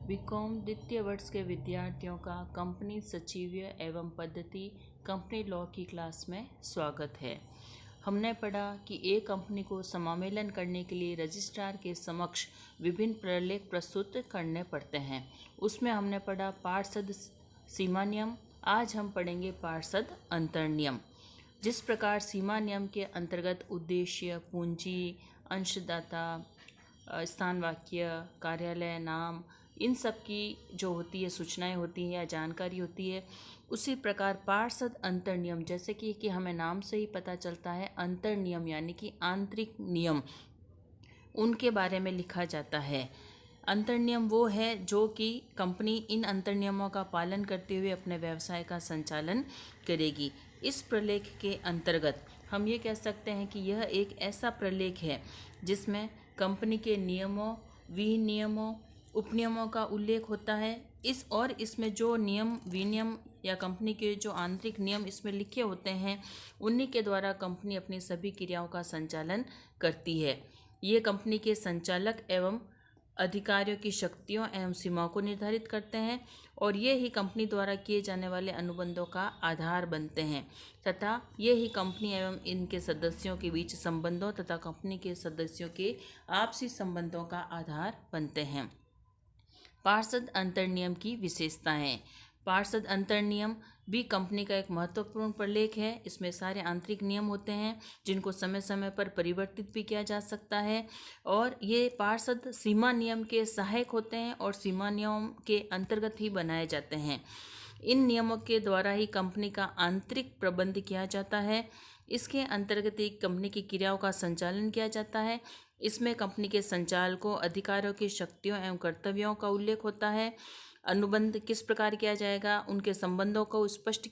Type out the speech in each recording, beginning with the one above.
BCom द्वितीय वर्ष के विद्यार्थियों का कंपनी सचिवीय एवं पद्धति कंपनी लॉ की क्लास में स्वागत है। हमने पढ़ा कि एक कंपनी को समामेलन करने के लिए रजिस्ट्रार के समक्ष विभिन्न प्रलेख प्रस्तुत करने पड़ते हैं। उसमें हमने पढ़ा पार्षद सीमा नियम। आज हम पढ़ेंगे पार्षद अंतर नियम। जिस प्रकार सीमा नियम के अंतर्गत उद्देश्य, पूंजी, अंशदाता, स्थान वाक्य, कार्यालय नाम, इन सब की जो होती है सूचनाएं होती हैं या जानकारी होती है, उसी प्रकार पार्षद अंतर नियम, जैसे कि हमें नाम से ही पता चलता है, अंतर नियम यानी कि आंतरिक नियम, उनके बारे में लिखा जाता है। अंतर नियम वो है जो कि कंपनी इन अंतर नियमों का पालन करते हुए अपने व्यवसाय का संचालन करेगी। इस प्रलेख के अंतर्गत हम ये कह सकते हैं कि यह एक ऐसा प्रलेख है जिसमें कंपनी के नियमों, विनियमों, उपनियमों का उल्लेख होता है। इसमें जो नियम, विनियम या कंपनी के जो आंतरिक नियम इसमें लिखे होते हैं, उन्हीं के द्वारा कंपनी अपनी सभी क्रियाओं का संचालन करती है। ये कंपनी के संचालक एवं अधिकारियों की शक्तियों एवं सीमाओं को निर्धारित करते हैं और ये ही कंपनी द्वारा किए जाने वाले अनुबंधों का आधार बनते हैं तथा ये ही कंपनी एवं इनके सदस्यों के बीच संबंधों तथा कंपनी के सदस्यों के आपसी संबंधों का आधार बनते हैं। पार्षद अंतर नियम की विशेषताएं। पार्षद अंतर नियम भी कंपनी का एक महत्वपूर्ण प्रलेख है। इसमें सारे आंतरिक नियम होते हैं जिनको समय समय पर परिवर्तित भी किया जा सकता है और ये पार्षद सीमा नियम के सहायक होते हैं और सीमा नियम के अंतर्गत ही बनाए जाते हैं। इन नियमों के द्वारा ही कंपनी का आंतरिक प्रबंध किया जाता है। इसके अंतर्गत ही कंपनी की क्रियाओं का संचालन किया जाता है। इसमें कंपनी के संचालकों, अधिकारियों की शक्तियों एवं कर्तव्यों का उल्लेख होता है। अनुबंध किस प्रकार किया जाएगा, उनके संबंधों को स्पष्ट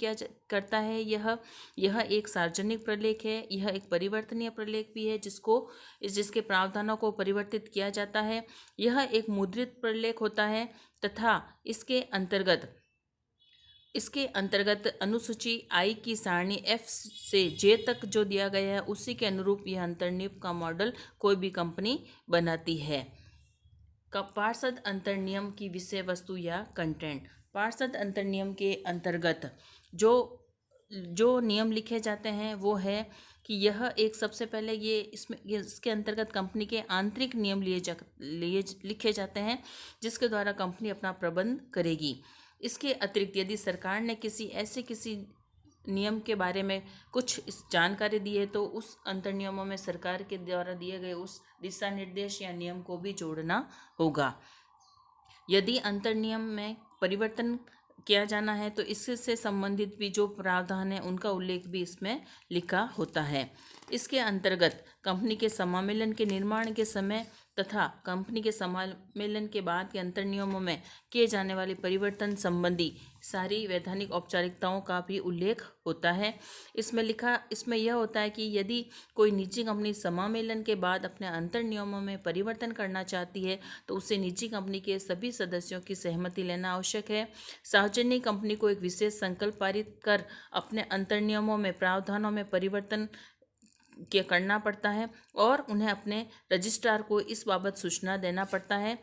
करता है। यह एक सार्वजनिक प्रलेख है। यह एक परिवर्तनीय प्रलेख भी है जिसके प्रावधानों को परिवर्तित किया जाता है। यह एक मुद्रित प्रलेख होता है तथा इसके अंतर्गत अनुसूची I की सारणी F से J तक जो दिया गया है उसी के अनुरूप यह अंतर्नियम का मॉडल कोई भी कंपनी बनाती है। पार्षद अंतर नियम की विषय वस्तु या कंटेंट। पार्षद अंतर नियम के अंतर्गत जो नियम लिखे जाते हैं वो है कि यह एक सबसे पहले इसके अंतर्गत कंपनी के आंतरिक नियम लिखे जाते हैं जिसके द्वारा कंपनी अपना प्रबंध करेगी। इसके अतिरिक्त यदि सरकार ने किसी नियम के बारे में कुछ जानकारी दी है तो उस अंतर नियमों में सरकार के द्वारा दिए गए उस दिशा निर्देश या नियम को भी जोड़ना होगा। यदि अंतर नियम में परिवर्तन किया जाना है तो इससे संबंधित भी जो प्रावधान है उनका उल्लेख भी इसमें लिखा होता है। इसके अंतर्गत कंपनी के समामेलन के निर्माण के समय तथा कंपनी के समामेलन के बाद के अंतर नियमों में किए जाने वाले परिवर्तन संबंधी सारी वैधानिक औपचारिकताओं का भी उल्लेख होता है। इसमें यह होता है कि यदि कोई निजी कंपनी समामेलन के बाद अपने अंतर नियमों में परिवर्तन करना चाहती है तो उसे निजी कंपनी के सभी सदस्यों की सहमति लेना आवश्यक है। सार्वजनिक कंपनी को एक विशेष संकल्प पारित कर अपने अंतर नियमों में प्रावधानों में परिवर्तन करना पड़ता है और उन्हें अपने रजिस्ट्रार को इस बाबत सूचना देना पड़ता है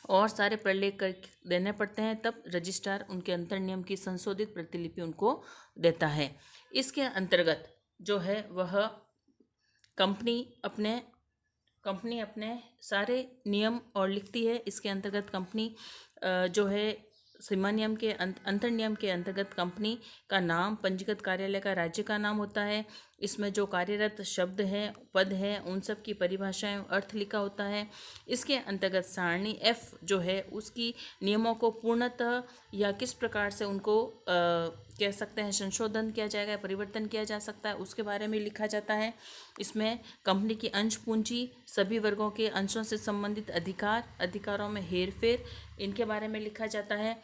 और सारे प्रलेख कर देने पड़ते हैं। तब रजिस्ट्रार उनके अंतर नियम की संशोधित प्रतिलिपि उनको देता है। इसके अंतर्गत जो है वह कंपनी अपने सारे नियम और लिखती है। इसके अंतर्गत कंपनी जो है सीमा नियम के अंतर नियम के अंतर्गत कंपनी का नाम, पंजीकृत कार्यालय का राज्य का नाम होता है। इसमें जो कार्यरत शब्द हैं, पद हैं, उन सब की परिभाषाएं, अर्थ लिखा होता है। इसके अंतर्गत सारणी F जो है उसकी नियमों को पूर्णतः या किस प्रकार से उनको कह सकते हैं संशोधन किया जाएगा, परिवर्तन किया जा सकता है, उसके बारे में लिखा जाता है। इसमें कंपनी की अंश पूंजी, सभी वर्गों के अंशों से संबंधित अधिकारों में हेरफेर, इनके बारे में लिखा जाता है।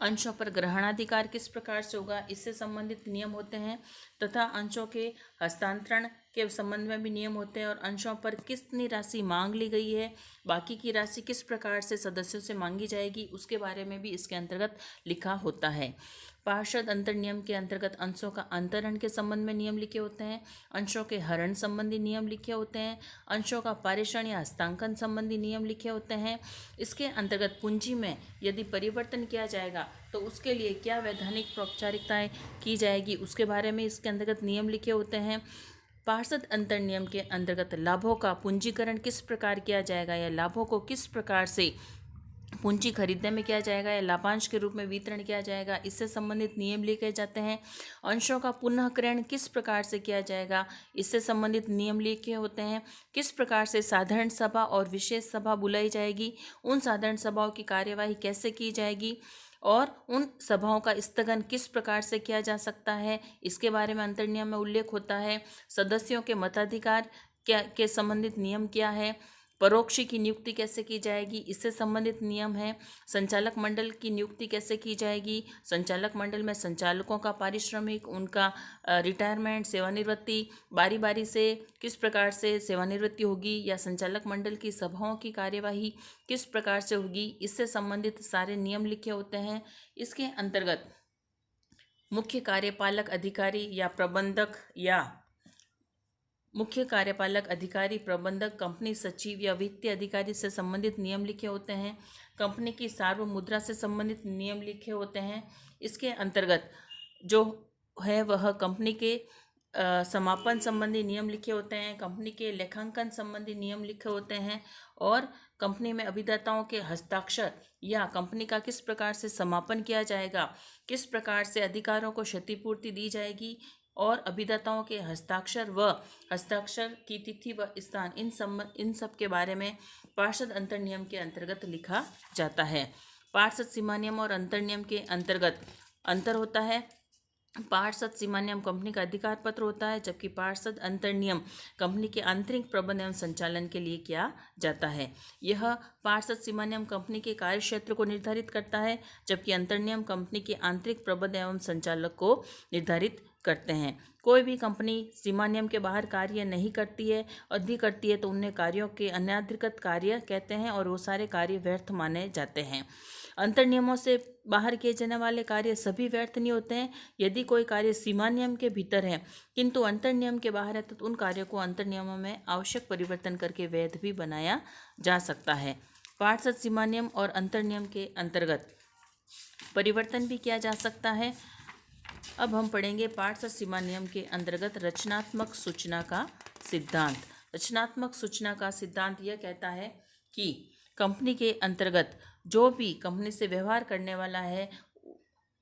अंशों पर ग्रहणाधिकार किस प्रकार से होगा, इससे संबंधित नियम होते हैं तथा अंशों के हस्तांतरण के संबंध में भी नियम होते हैं और अंशों पर कितनी राशि मांग ली गई है, बाकी की राशि किस प्रकार से सदस्यों से मांगी जाएगी, उसके बारे में भी इसके अंतर्गत लिखा होता है। पार्षद अंतर नियम के अंतर्गत अंशों का अंतरण के संबंध में नियम लिखे होते हैं, अंशों के हरण संबंधी नियम लिखे होते हैं, अंशों का पारेषण या हस्तांकन संबंधी नियम लिखे होते हैं। इसके अंतर्गत पूंजी में यदि परिवर्तन किया जाएगा तो उसके लिए क्या वैधानिक औपचारिकताएं की जाएगी, उसके बारे में इसके अंतर्गत नियम लिखे होते हैं। पार्षद अंतर नियम के अंतर्गत लाभों का पूंजीकरण किस प्रकार किया जाएगा या लाभों को किस प्रकार से पूंजी खरीदने में किया जाएगा या लाभांश के रूप में वितरण किया जाएगा, इससे संबंधित नियम लिखे जाते हैं। अंशों का पुनः क्रयण किस प्रकार से किया जाएगा, इससे संबंधित नियम लिखे होते हैं। किस प्रकार से साधारण सभा और विशेष सभा बुलाई जाएगी, उन साधारण सभाओं की कार्यवाही कैसे की जाएगी और उन सभाओं का स्थगन किस प्रकार से किया जा सकता है, इसके बारे में अंतर नियम में उल्लेख होता है। सदस्यों के मताधिकार क्या के संबंधित नियम क्या है, परोक्षी की नियुक्ति कैसे की जाएगी, इससे संबंधित नियम है। संचालक मंडल की नियुक्ति कैसे की जाएगी, संचालक मंडल में संचालकों का पारिश्रमिक, उनका रिटायरमेंट, सेवानिवृत्ति, बारी बारी से किस प्रकार से सेवानिवृत्ति होगी या संचालक मंडल की सभाओं की कार्यवाही किस प्रकार से होगी, इससे संबंधित सारे नियम लिखे होते हैं। इसके अंतर्गत मुख्य कार्यपालक अधिकारी या प्रबंधक, कंपनी सचिव या वित्तीय अधिकारी से संबंधित नियम लिखे होते हैं। कंपनी की सार्वभौम मुद्रा से संबंधित नियम लिखे होते हैं। इसके अंतर्गत जो है वह कंपनी के समापन संबंधी नियम लिखे होते हैं, कंपनी के लेखांकन संबंधी नियम लिखे होते हैं और कंपनी में अभिदाताओं के हस्ताक्षर या कंपनी का किस प्रकार से समापन किया जाएगा, किस प्रकार से अधिकारों को क्षतिपूर्ति दी जाएगी और अभिदाताओं के हस्ताक्षर की तिथि व स्थान, इन सब के बारे में पार्षद अंतर नियम के अंतर्गत लिखा जाता है। पार्षद सीमा नियम और अंतर नियम के अंतर्गत अंतर होता है। पार्षद सीमा नियम कंपनी का अधिकार पत्र होता है, जबकि पार्षद अंतर नियम कंपनी के आंतरिक प्रबंधन एवं संचालन के लिए किया जाता है। यह पार्षद सीमा नियम कंपनी के कार्यक्षेत्र को निर्धारित करता है, जबकि अंतर नियम कंपनी के आंतरिक प्रबंधन एवं संचालक को निर्धारित करते हैं। कोई भी कंपनी सीमा नियम के बाहर कार्य नहीं करती है, अधिक करती है तो उन्हें कार्यों के अनधिकृत कार्य कहते हैं और वो सारे कार्य व्यर्थ माने जाते हैं। अंतर नियमों से बाहर किए जाने वाले कार्य सभी व्यर्थ नहीं होते हैं। यदि कोई कार्य सीमा नियम के भीतर है किंतु अंतर नियम के बाहर है तो उन कार्यों को अंतर नियमों में आवश्यक परिवर्तन करके वैध भी बनाया जा सकता है। पार्षद सीमा नियम और अंतर नियम के अंतर्गत परिवर्तन भी किया जा सकता है। अब हम पढ़ेंगे पार्षद सीमा नियम के अंतर्गत रचनात्मक सूचना का सिद्धांत। रचनात्मक सूचना का सिद्धांत यह कहता है कि कंपनी के अंतर्गत जो भी कंपनी से व्यवहार करने वाला है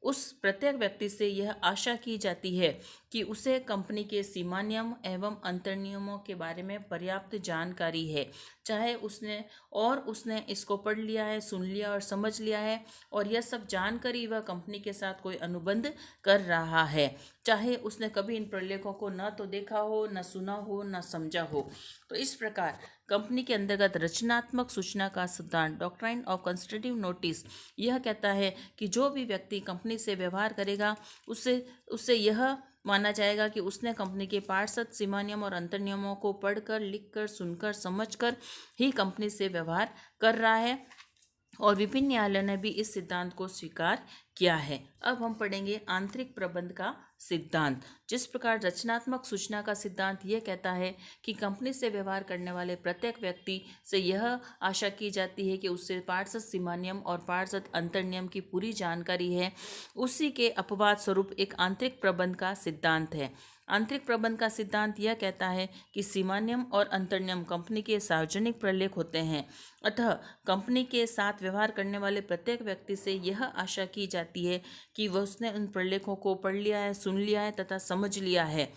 उस प्रत्येक व्यक्ति से यह आशा की जाती है कि उसे कंपनी के सीमा नियम एवं अंतर नियमों के बारे में पर्याप्त जानकारी है, चाहे उसने इसको पढ़ लिया है, सुन लिया और समझ लिया है और यह सब जानकारी वह कंपनी के साथ कोई अनुबंध कर रहा है, चाहे उसने कभी इन प्रलेखों को न तो देखा हो, न सुना हो, न समझा हो। तो इस प्रकार कंपनी के अंतर्गत रचनात्मक सूचना का सिद्धांत डॉक्ट्राइन ऑफ कंस्ट्रक्टिव नोटिस यह कहता है कि जो भी व्यक्ति कंपनी से व्यवहार करेगा उससे यह माना जाएगा कि उसने कंपनी के पार्षद सीमा नियम और अंतर नियमों को पढ़कर, लिखकर, सुनकर, समझकर ही कंपनी से व्यवहार कर रहा है और विभिन्न न्यायालयों ने भी इस सिद्धांत को स्वीकार किया है। अब हम पढ़ेंगे आंतरिक प्रबंध का सिद्धांत। जिस प्रकार रचनात्मक सूचना का सिद्धांत यह कहता है कि कंपनी से व्यवहार करने वाले प्रत्येक व्यक्ति से यह आशा की जाती है कि उससे पार्षद सीमा नियम और पार्षद अंतर नियम की पूरी जानकारी है, उसी के अपवाद स्वरूप एक आंतरिक प्रबंध का सिद्धांत है। आंतरिक प्रबंध का सिद्धांत यह कहता है कि सीमा नियम और अंतर नियम कंपनी के सार्वजनिक प्रलेख होते हैं, अतः कंपनी के साथ व्यवहार करने वाले प्रत्येक व्यक्ति से यह आशा की जाती है कि वह उसने उन प्रलेखों को पढ़ लिया है, सुन लिया है तथा समझ लिया है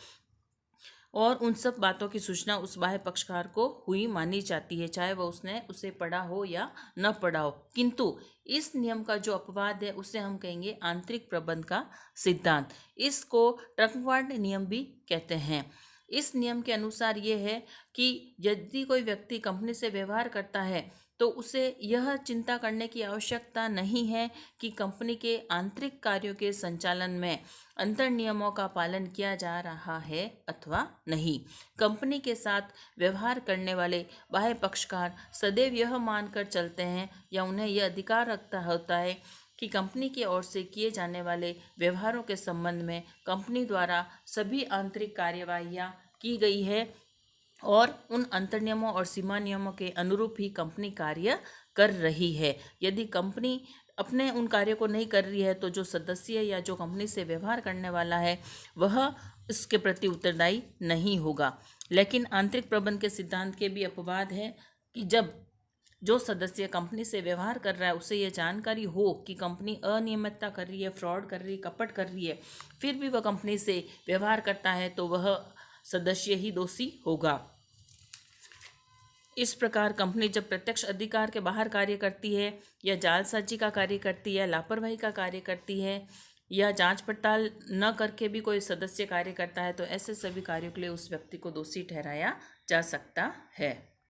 और उन सब बातों की सूचना उस बाह्य पक्षकार को हुई मानी जाती है, चाहे वह उसने उसे पढ़ा हो या न पढ़ा हो। किंतु इस नियम का जो अपवाद है उसे हम कहेंगे आंतरिक प्रबंध का सिद्धांत। इसको ट्रंकवार्ड नियम भी कहते हैं। इस नियम के अनुसार ये है कि यदि कोई व्यक्ति कंपनी से व्यवहार करता है तो उसे यह चिंता करने की आवश्यकता नहीं है कि कंपनी के आंतरिक कार्यों के संचालन में अंतर नियमों का पालन किया जा रहा है अथवा नहीं। कंपनी के साथ व्यवहार करने वाले बाह्य पक्षकार सदैव यह मानकर चलते हैं या उन्हें यह अधिकार रखता होता है कि कंपनी की ओर से किए जाने वाले व्यवहारों के संबंध में कंपनी द्वारा सभी आंतरिक कार्यवाहियाँ की गई है और उन अंतर नियमों और सीमा नियमों के अनुरूप ही कंपनी कार्य कर रही है। यदि कंपनी अपने उन कार्यों को नहीं कर रही है तो जो सदस्य या जो कंपनी से व्यवहार करने वाला है वह इसके प्रति उत्तरदायी नहीं होगा। लेकिन आंतरिक प्रबंधन के सिद्धांत के भी अपवाद है कि जब जो सदस्य कंपनी से व्यवहार कर रहा है उसे ये जानकारी हो कि कंपनी अनियमितता कर रही है, फ्रॉड कर रही है, कपट कर रही है, फिर भी वह कंपनी से व्यवहार करता है तो वह सदस्य ही दोषी होगा। इस प्रकार कंपनी जब प्रत्यक्ष अधिकार के बाहर कार्य करती है या जालसाजी का कार्य करती है, लापरवाही का कार्य करती है या जांच पड़ताल न करके भी कोई सदस्य कार्य करता है तो ऐसे सभी कार्यों के लिए उस व्यक्ति को दोषी ठहराया जा सकता है।